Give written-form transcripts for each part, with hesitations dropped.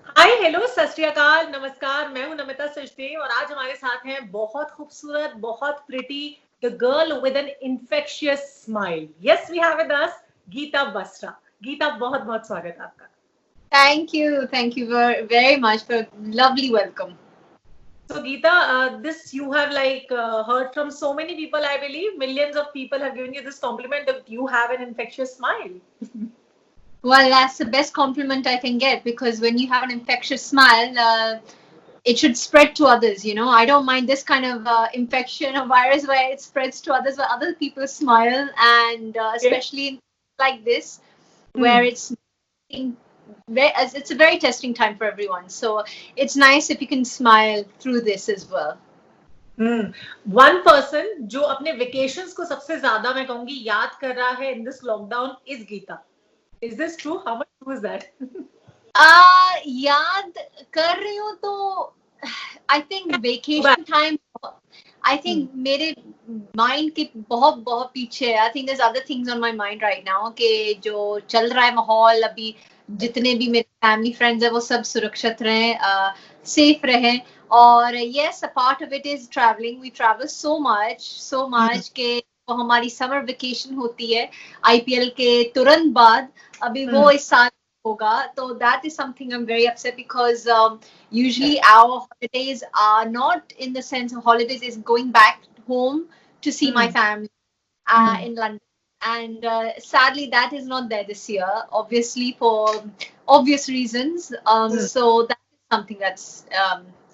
Hi hello सत श्री अकाल नमस्कार। मैं हूं नमिता सचदेव और आज हमारे साथ हैं बहुत खूबसूरत बहुत pretty the girl with an infectious smile. Yes we have with us Geeta Basra. Geeta बहुत बहुत स्वागत है आपका। Thank you very much for lovely welcome. So Geeta, this you have heard from so many people. I believe millions of people have given you this compliment that you have an infectious smile. Well, that's the best compliment I can get because when you have an infectious smile, it should spread to others. You know, I don't mind this kind of infection or virus where it spreads to others, where other people smile, and Okay. especially in like this, where Hmm. it's a very testing time for everyone. So it's nice if you can smile through this as well. One person जो अपने vacations को सबसे ज्यादा मैं कहूंगी याद कर रहा है in this lockdown is Geeta. Is this true? How much true is that? याद कर रही हूँ तो I think vacation time I think मेरे माइंड के बहुत बहुत पीछे है। I think there other things on my mind right now कि जो चल रहा है माहौल अभी, जितने भी मेरे फैमिली फ्रेंड्स है वो सब सुरक्षित रहें, सेफ रहें। और yes, a part of it is travelling. We travel so much के वो हमारी समर वेकेशन होती है आईपीएल के तुरंत बाद। अभी वो इस साल होगा, तो that is something I'm very upset because usually our holidays are not in the sense of holidays is going back home to see my family in London. And sadly, that is not there this year, obviously for obvious reasons. So that is something that's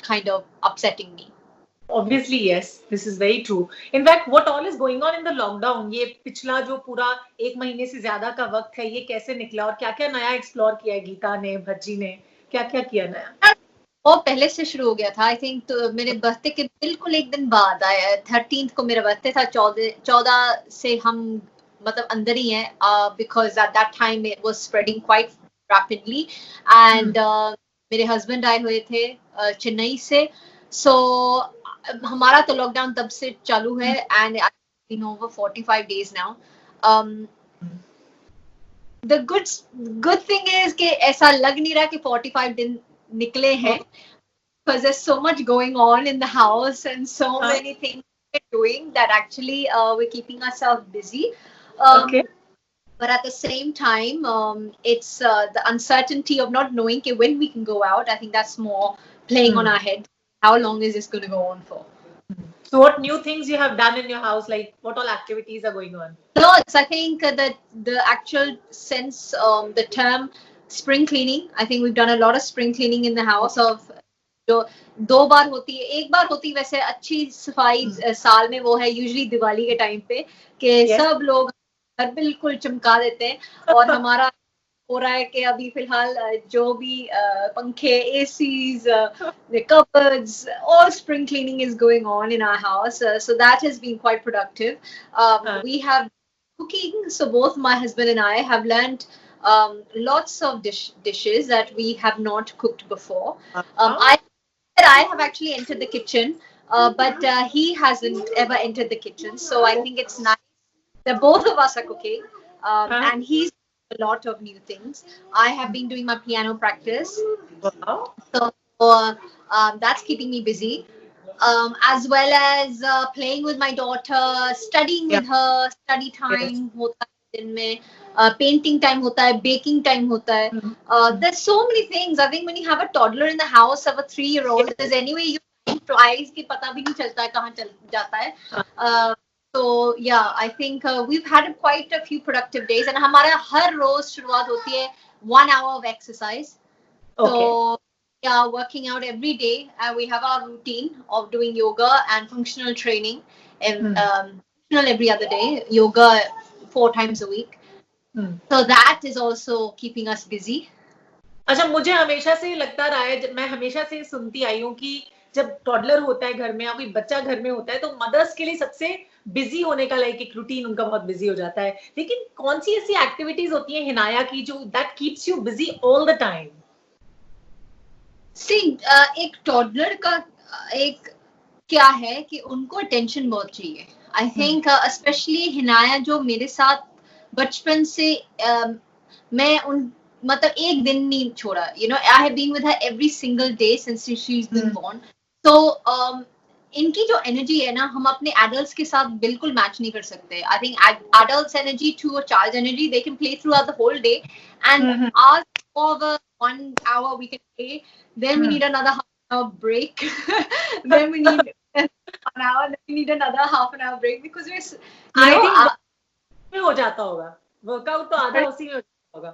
kind of upsetting me. Obviously, yes, this is very true. In fact, what all is going on in the lockdown? ये पिछला जो पूरा एक महीने से ज्यादा का वक्त है, ये कैसे निकला और क्या क्या नया एक्सप्लोर किया है गीता ने, भज्जी ने, क्या क्या किया नया? वो पहले से शुरू हो गया था। आई थिंक तो मेरे बर्थडे के बिल्कुल एक दिन बाद आया, 13th को मेरा बर्थडे था। 14 से हम मतलब अंदर ही हैं, because at that time it was spreading quite rapidly. And मेरे हस्बैंड आए हुए थे चेन्नई से। सो हमारा तो लॉकडाउन तब से चालू है and in over 45 days now. The good thing is कि ऐसा लग नहीं रहा कि 45 दिन निकले हैं, because there's so much going on in the house and so many things we're doing that actually we're keeping ourselves busy. Okay. But at the same time, it's the uncertainty of not knowing when we can go out. I think that's more playing on our head. How long is this going to go on for? So what new things you have done in your house? Like what all activities are going on? Lots. I think that the actual sense, the term spring cleaning. I think we've done a lot of spring cleaning in the house. Of जो 2 बार होती है, एक बार होती वैसे अच्छी सफाई साल में, वो है यूजुअली दिवाली के टाइम पे कि सब लोग घर बिल्कुल चमका देते हैं। और हमारा हो रहा है कि अभी फिलहाल जो भी पंखे, ACs, the cupboards, all spring cleaning is going on in our house. So that has been quite productive. We have cooking, so both my husband and I have learned lots of dishes that we have not cooked before. I have actually entered the kitchen, but he hasn't ever entered the kitchen. So I think it's nice that both of us are cooking, and he's a lot of new things. I have been doing my piano practice, so that's keeping me busy. As well as playing with my daughter, studying with her, study time होता है दिन में, painting time होता है, baking time होता है. There's so many things. I think when you have a toddler in the house of a 3-year-old, there's anyway you think twice कि पता भी नहीं चलता है कहाँ चल जाता है. So yeah, I think we've had quite a few productive days, and हमारा हर रोज शुरुआत होती है 1 hour of exercise. So yeah, working out every day. We have our routine of doing yoga and functional training, and functional every other day. Yoga 4 times a week. So that is also keeping us busy. अच्छा, मुझे हमेशा से लगता रहा है, मैं हमेशा से सुनती आई हूँ कि जब टॉडलर होता है घर में या कोई बच्चा घर में होता है तो मदर्स के लिए सबसे बिजी होने का एक रूटीन उनका बहुत बिजी हो जाता है। लेकिन कौन सी ऐसी एक्टिविटीज होती है हिनाया की जो that keeps you busy all the time? See एक टॉडलर का एक क्या है कि उनको अटेंशन बहुत चाहिए। आई थिंक स्पेशली हिनाया जो मेरे साथ बचपन से मैं मतलब एक दिन नहीं छोड़ा, you know, I have been with her every single day since she's been born. So इनकी जो एनर्जी है ना, हम अपने एडल्ट्स के साथ बिल्कुल मैच नहीं कर सकते. I think adults energy to a child energy, they can play throughout the whole day, and our for 1 hour we can play, then we need another half an hour break, then we need an hour, then we need another half an hour break, because we're, you I know, think में हो जाता होगा workout, तो आधा उसी में हो जाता होगा.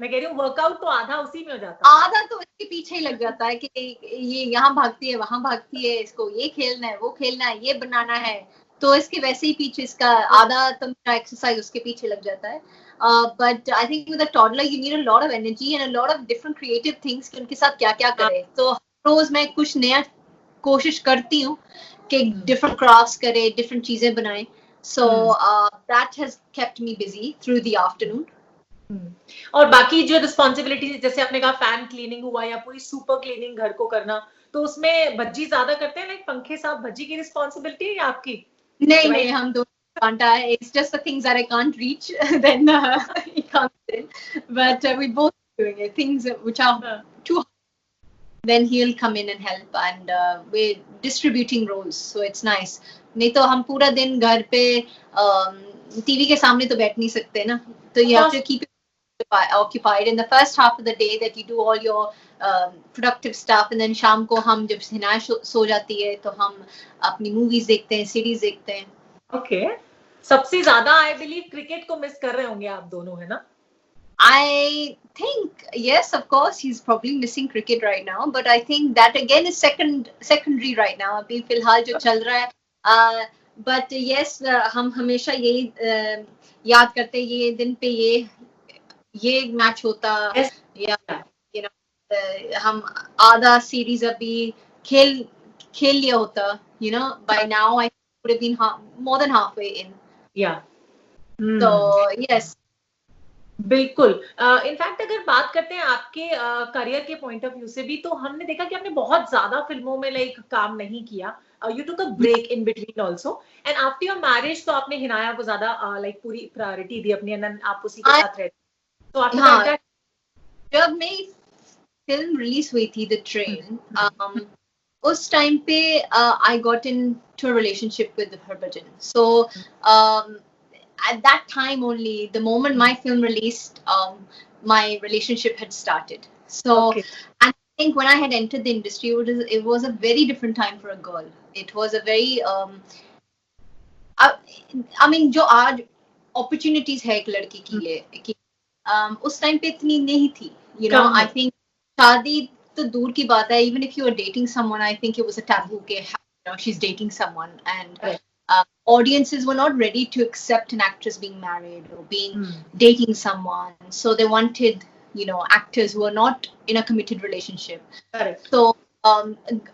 मैं कह रही हूँ वर्कआउट तो आधा उसी में हो जाता है. आधा तो इसके पीछे ही लग जाता है कि ये यहाँ भागती है, वहां भागती है, इसको ये खेलना है, वो खेलना है, ये बनाना है, तो इसके वैसे ही पीछे इसका आधा तो मेरा एक्सरसाइज उसके पीछे लग जाता है. But I think with a toddler you need a lot of energy and a lot of different creative things कि उनके साथ क्या क्या करे. तो रोज मैं कुछ नया कोशिश करती हूँ कि डिफरेंट क्राफ्ट्स करे, डिफरेंट चीजें बनाए. So that has kept me busy through the afternoon. और बाकी जो रिस्पॉन्सिबिलिटी, जैसे आपने कहा फैन क्लीनिंग हुआ या पूरी सुपर क्लीनिंग घर को करना, तो उसमें भज्जी ज्यादा करते हैं, लाइक पंखे साहब भज्जी की रिस्पॉन्सिबिलिटी है या आपकी? नहीं, हम दो Fanta. It's just the things that I can't reach. Then he comes in. But we both doing it. Things which are too hard. Then he'll come in and help, and we're distributing roles. So it's nice. नहीं तो हम पूरा दिन घर पे TV के सामने तो बैठ नहीं सकते ना. तो you have to keep it occupied in the first half of the day, that you do all your productive stuff, and then शाम को हम जब हिना सो जाती है तो हम अपनी मूवीज देखते हैं, सीरीज देखते हैं. ओके. सबसे ज्यादा आई बिलीव क्रिकेट को मिस कर रहे होंगे आप दोनों, है ना? I think yes, of course, he's probably missing cricket right now, but I think that again is secondary right now. अभी फिलहाल जो चल रहा है, but yes, हम हमेशा यही याद करते ये दिन पे ये मैच होता, या you know, हम आधा सीरीज अभी खेल लिया होता, you know, by now I would have been more than halfway in. Yeah. So yes. बिल्कुल. इनफैक्ट अगर बात करते हैं आपके करियर के पॉइंट ऑफ व्यू से भी, तो हमने देखा कि आपने बहुत ज्यादा फिल्मों में लाइक काम नहीं किया. You took a break in between also, and after your marriage तो आपने हिनाया को ज्यादा लाइक पूरी प्रायोरिटी दी अपनी, एंड आप उसी के साथ रहते. तो आफ्टर जब मेरी फिल्म रिलीज हुई थी द ट्रेन, उस टाइम पे I got into a relationship with Harbhajan. So at that time only, the moment my film released, my relationship had started. So and I think when I had entered the industry, it was a very different time for a girl. It was a very I mean जो आज opportunities है एक लड़की के लिए कि उस time पे इतनी नहीं थी. You know, I think शादी तो दूर की बात है. Even if you were dating someone, I think it was a taboo कि you know, she's dating someone, and audiences were not ready to accept an actress being married or being dating someone. So they wanted, you know, actors who are not in a committed relationship. Correct. So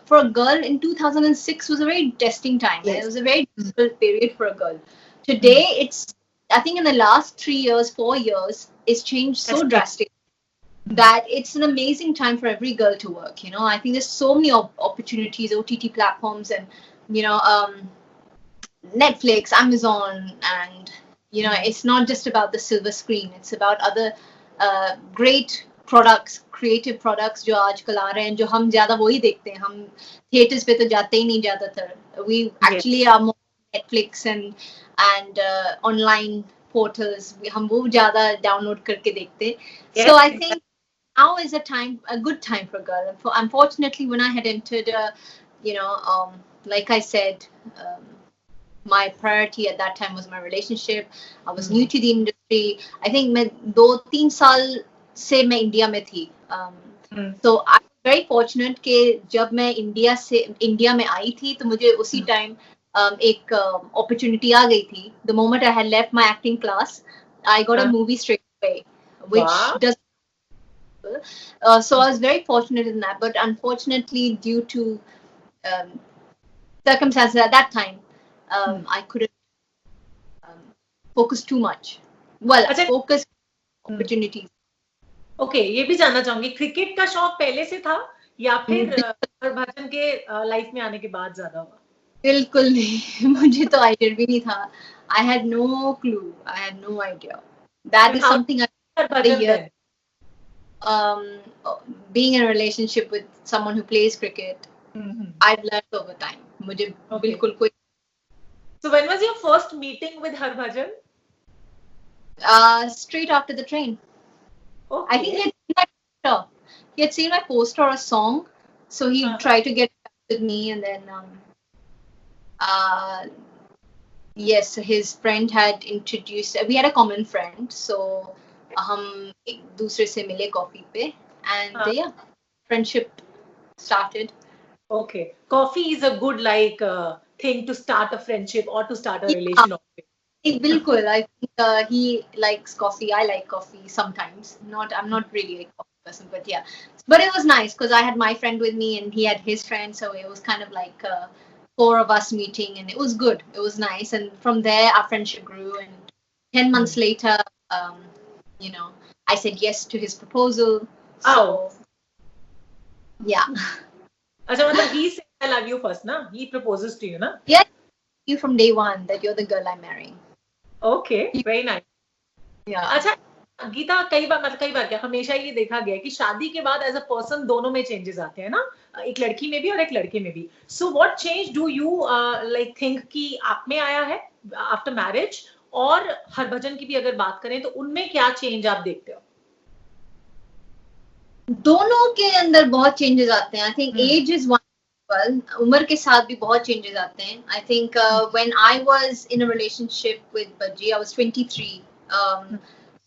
for a girl in 2006 was a very testing time. Yes. It was a very difficult period for a girl. Today, it's, I think in the last 3 years, 4 years, it's changed so drastically that it's an amazing time for every girl to work. You know, I think there's so many opportunities, OTT platforms, and, you know, Netflix, Amazon, and you know, it's not just about the silver screen. It's about other great products, creative products जो आजकल आ रहे हैं, जो हम ज़्यादा वही देखते हैं. हम थिएटर्स पे तो जाते ही नहीं ज़्यादातर. We actually are more Netflix and online portals. हम वो ज़्यादा डाउनलोड करके देखते. So I think now is a good time for a girl. Unfortunately, when I had entered, you know, like I said, my priority at that time was my relationship. I was new to the industry. I think मैं 2-3 साल से मैं India में थी. So I was very fortunate कि जब मैं India में आई थी तो मुझे उसी टाइम एक opportunity आ गई थी. The moment I had left my acting class, I got a movie straight away, which does. So I was very fortunate in that. But unfortunately, due to circumstances at that time, I couldn't focus too much. Well, focus opportunities. Okay, ये भी जानना चाहूंगी, cricket का शौक पहले से था या फिर हरभजन के लाइफ में आने के बाद ज्यादा हुआ? बिल्कुल नहीं, मुझे तो आइडिया भी नहीं था. I had no clue. I had no idea. That is something I being in a relationship with someone who plays cricket, I've learned over time. मुझे बिल्कुल कोई. So when was your first meeting with Harbhajan? Straight after the train. Okay. I think he had seen my poster or a song, so he tried to get in touch with me, and then yes, his friend had introduced. We had a common friend, so हम एक दूसरे से मिले coffee पे, and yeah, friendship started. Okay, coffee is a good thing to start a friendship or to start a relation. Bilkul. I think he likes coffee. I like coffee sometimes. I'm not really a coffee person, but yeah. But it was nice because I had my friend with me and he had his friend, so it was kind of like 4 of us meeting, and it was good. It was nice, and from there our friendship grew. And 10 months later, I said yes to his proposal. So yeah. Acha, matlab he said I love you first, na? He proposes to you, na? Yeah, you from day one that you're the girl I'm marrying. Okay, very nice. Yeah. अच्छा गीता, कई बार क्या हमेशा ये देखा गया है कि शादी के बाद एज अ पर्सन दोनों में चेंजेस आते हैं ना, एक लड़की में भी और एक लड़के में भी. So what change do you like think कि आप में आया है आफ्टर मैरिज, और हरभजन की भी अगर बात करें तो उनमें क्या चेंज आप देखते हो? दोनों के अंदर बहुत चेंजेस आते हैं. I think age is one. उम्र के साथ भी बहुत चेंजेस आते हैं. I think when I was in a relationship with बज्जी, I was 23.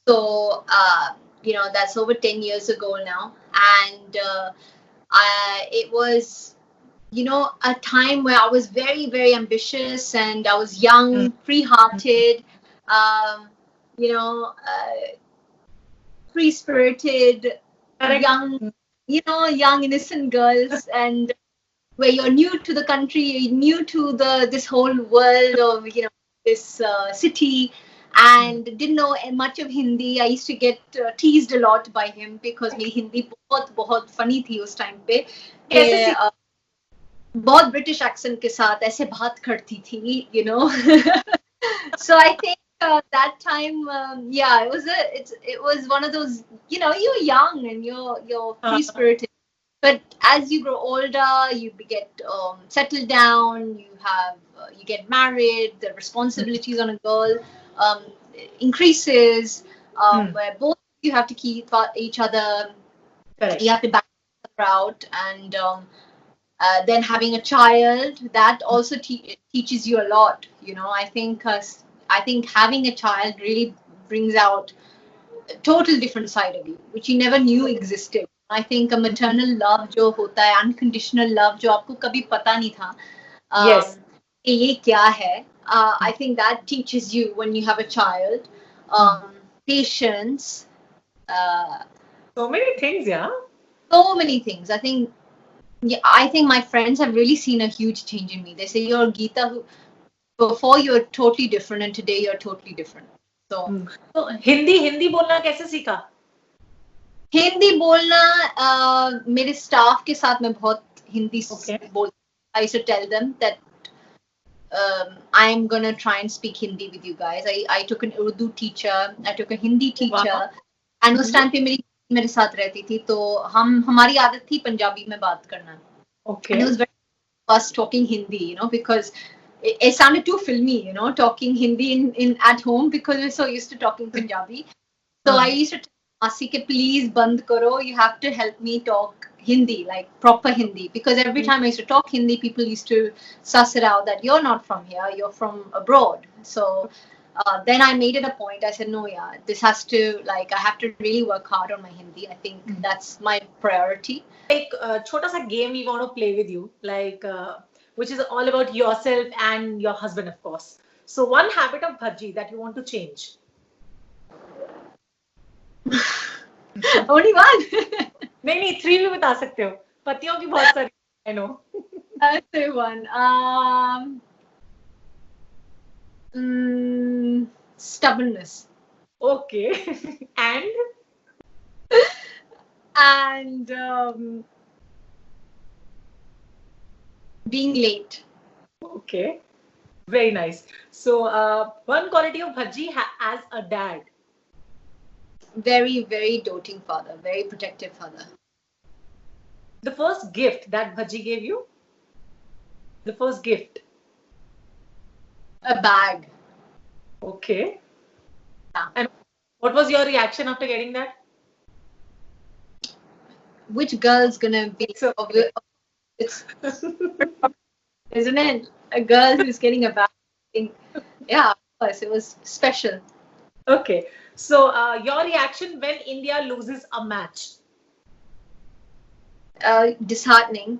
So that's over 10 years ago now, and it was a time where I was very, very ambitious, and I was young, free-hearted, free-spirited, young innocent girls, and where you're new to the country, you're new to this whole world of this city, and didn't know much of Hindi. I used to get teased a lot by him because मेरी हिंदी बहुत funny थी उस time पे. बहुत British accent के साथ ऐसे बात करती थी, So I think that time, it was one of those, you're young and you're free-spirited. But as you grow older, you get settled down. You get married. The responsibilities on a girl increases. Where both you have to keep each other. Correct. You have to back each other out, and then having a child, that also teaches you a lot. I think having a child really brings out a total different side of you, which you never knew existed. I think a maternal love जो होता है, unconditional love जो आपको कभी पता नहीं था. Yes. ये क्या है? I think that teaches you when you have a child. Patience. So many things, yeah. So many things. I think my friends have really seen a huge change in me. They say you're Geeta who before you were totally different and today you're totally different. So Hindi बोलना कैसे सीखा? हिंदी बोलना मेरे staff के साथ मैं बहुत हिंदी बोलती. I used to tell them that I'm gonna try and speak Hindi with you guys. I took an Urdu teacher, I took a Hindi teacher, and उस टाइम पे मेरे साथ रहती थी, तो हमारी आदत थी पंजाबी में बात करना. Okay. And it was very us talking Hindi, because it sounded too filmy, talking Hindi in at home because we're so used to talking Punjabi. So I used to tell Masi ke please band karo, you have to help me talk Hindi, like proper Hindi, because every time I used to talk Hindi, people used to suss it out that you're not from here, you're from abroad. So then I made it a point. I said, no, this has to, I have to really work hard on my Hindi. I think that's my priority. Like chota sa game we want to play with you, which is all about yourself and your husband, of course. So one habit of Bhaji that you want to change. Only one. नहीं 3 भी बता सकते हो. पतियों की बहुत सारी. I know. I'll say one. Stubbornness. Okay. And being late. Okay. Very nice. So one quality of Bhaji as a dad. very, very doting father, very protective father. The first gift that Bhaji gave you? The first gift. A bag. Okay. Yeah. And what was your reaction after getting that? Which girl's gonna be So, it's isn't it? A girl who's getting a bag. Yeah, of course, it was special. okay. So, your reaction when India loses a match? Disheartening.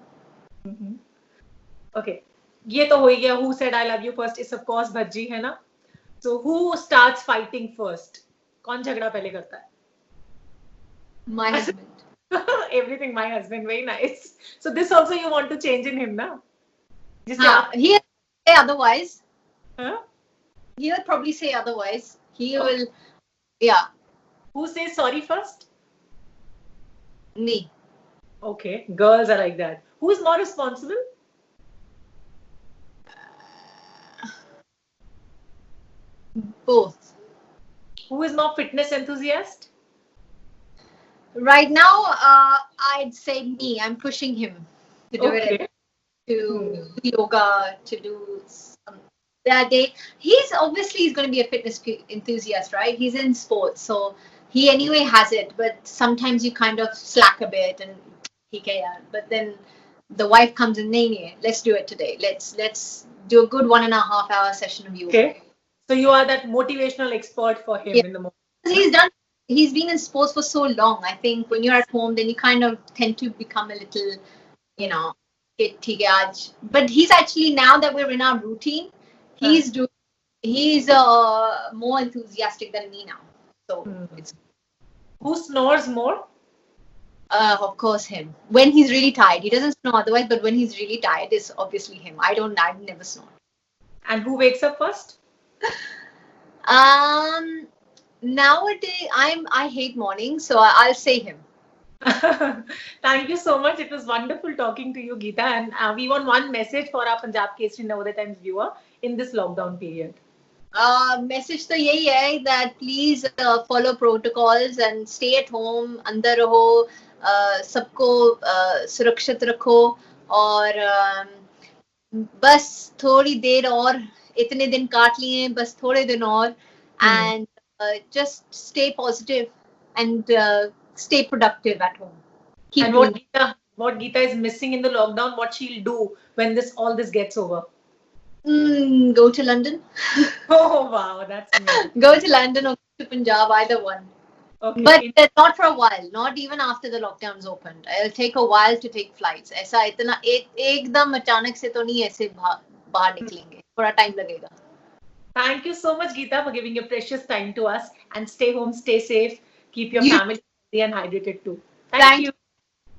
Okay. ये तो हो ही गया. Who said I love you first is of course Bhaji, है ना? So, who starts fighting first? कौन झगड़ा पहले करता है? My husband. Everything my husband. Very nice. So, this also you want to change in him, na? जिससे हाँ, आप he'll say otherwise. Huh? He'll probably say otherwise. He Okay. will, yeah, Who says sorry first? me. Okay, girls are like that. Who is more responsible? Both. Who is more fitness enthusiast? Right now, I'd say me. I'm pushing him to do it, Okay. to do yoga, to do that day. He's going to be a fitness enthusiast, right? He's in sports, so he anyway has it. But sometimes you kind of slack a bit, and he can. But then the wife comes in, nahi, let's do it today. Let's do a good 1.5 hour session of yoga. Okay. So you are that motivational expert for him Yeah. in the moment. He's been in sports for so long. I think when you're at home, then you kind of tend to become a little, you know, but he's actually, now that we're in our routine, he's more enthusiastic than me now. So it's Who snores more? of course him. When he's really tired, he doesn't snore otherwise, but when he's really tired, it's obviously him. I've never snored. And who wakes up first? Nowadays I hate mornings, so I'll say him. Thank you so much. It was wonderful talking to you, Geeta. And we want one message for our Punjab Kesari Navodaya Times viewer in this lockdown period. Message तो यही है that please follow protocols and stay at home, अंदर रहो, सबको सुरक्षित रखो, और बस थोड़ी देर और, इतने दिन काट लिए हैं, बस थोड़े दिन और, and just stay positive and stay productive at home. And what Geeta is missing in the lockdown, what she'll do when all this gets over? Go to London. Oh wow, that's amazing. Go to London or to Punjab, either one. Okay. But not for a while, not even after the lockdowns opened. It'll take a while to take flights. ऐसा इतना एकदम अचानक से तो नहीं ऐसे बाहर निकलेंगे, थोड़ा टाइम लगेगा. Thank you so much, Geeta, for giving your precious time to us. And stay home, stay safe, keep your family healthy and hydrated too. Thank you.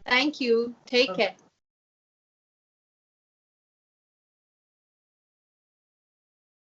Thank you. Take care.